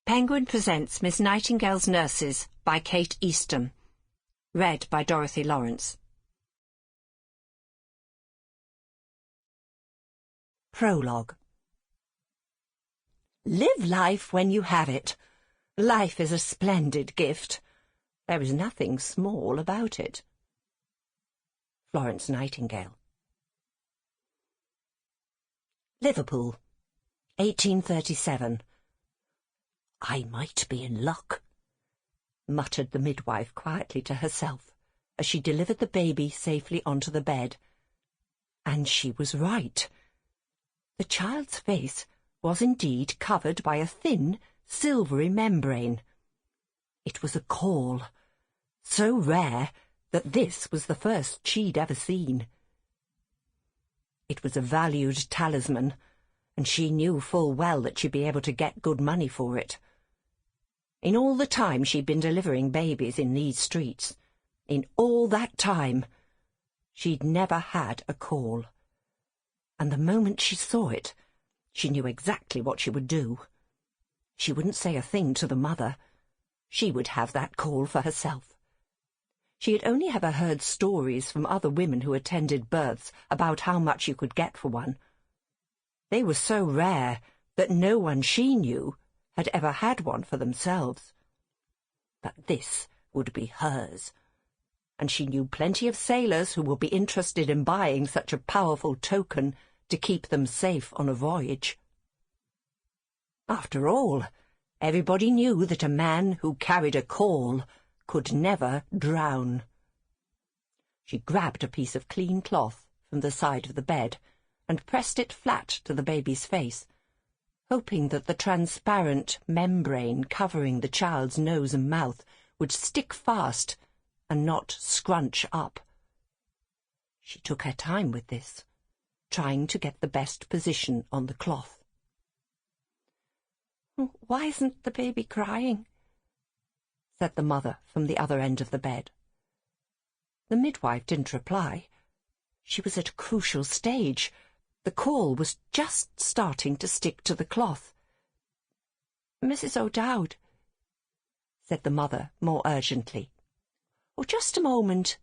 Penguin presents Miss Nightingale's Nurses by Kate Eastham. Read by Dorothy Lawrence. Prologue. Live life when you have it. Life is a splendid gift. There is nothing small about it. Florence Nightingale. Liverpool, 1837. "I might be in luck," muttered the midwife quietly to herself as she delivered the baby safely onto the bed. And she was right. The child's face was indeed covered by a thin, silvery membrane. It was a caul, so rare that this was the first she'd ever seen. It was a valued talisman, and she knew full well that she'd be able to get good money for it. In all the time she'd been delivering babies in these streets, in all that time, she'd never had a caul. And the moment she saw it, she knew exactly what she would do. She wouldn't say a thing to the mother. She would have that caul for herself. She had only ever heard stories from other women who attended births about how much you could get for one. They were so rare that no one she knew had ever had one for themselves. But this would be hers, and she knew plenty of sailors who would be interested in buying such a powerful token to keep them safe on a voyage. After all, everybody knew that a man who carried a caul could never drown. She grabbed a piece of clean cloth from the side of the bed and pressed it flat to the baby's face, hoping that the transparent membrane covering the child's nose and mouth would stick fast and not scrunch up. She took her time with this, trying to get the best position on the cloth. "Why isn't the baby crying?" said the mother from the other end of the bed. The midwife didn't reply. She was at a crucial stage. The caul was just starting to stick to the cloth. "Mrs. O'Dowd," said the mother more urgently. "Oh, just a moment,"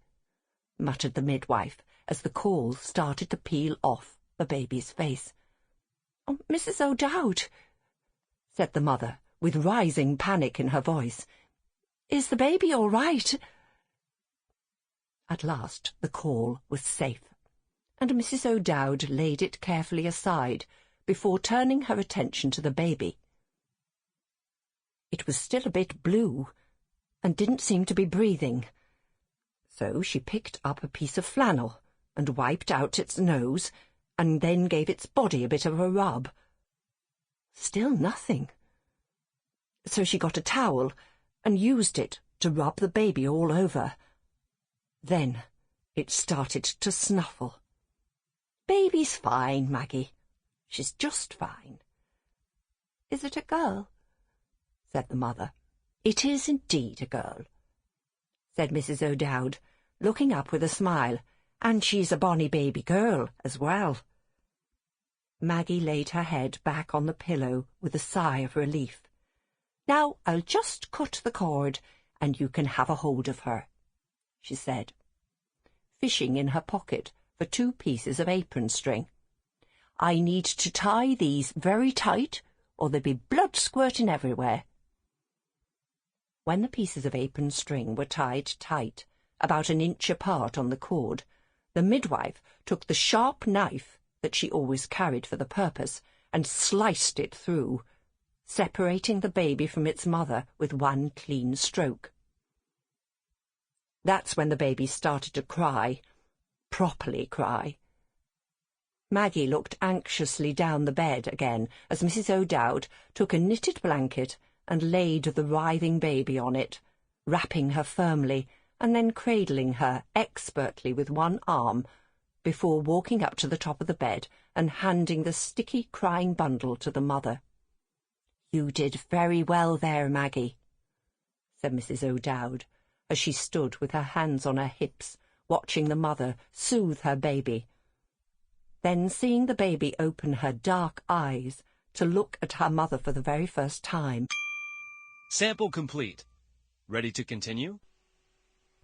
muttered the midwife as the caul started to peel off the baby's face. "Oh, Mrs. O'Dowd," said the mother, with rising panic in her voice. "Is the baby all right?" At last the caul was safe, and Mrs. O'Dowd laid it carefully aside before turning her attention to the baby. It was still a bit blue, and didn't seem to be breathing. So she picked up a piece of flannel and wiped out its nose, and then gave its body a bit of a rub. Still nothing. So she got a towel and used it to rub the baby all over. Then it started to snuffle. "Baby's fine, Maggie. She's just fine." "Is it a girl?" said the mother. "It is indeed a girl," said Mrs. O'Dowd, looking up with a smile. "And she's a bonny baby girl as well." Maggie laid her head back on the pillow with a sigh of relief. "Now I'll just cut the cord, and you can have a hold of her," she said, fishing in her pocket for 2 pieces of apron string. "I need to tie these very tight, or there'll be blood squirting everywhere." When the pieces of apron string were tied tight, about 1 inch apart on the cord, the midwife took the sharp knife that she always carried for the purpose and sliced it through, separating the baby from its mother with 1 clean stroke. That's when the baby started to cry, properly cry. Maggie looked anxiously down the bed again as Mrs. O'Dowd took a knitted blanket and laid the writhing baby on it, wrapping her firmly and then cradling her expertly with 1 arm before walking up to the top of the bed and handing the sticky, crying bundle to the mother. "You did very well there, Maggie," said Mrs. O'Dowd, as she stood with her hands on her hips, watching the mother soothe her baby. Then, seeing the baby open her dark eyes to look at her mother for the very first time, Sample complete. Ready to continue?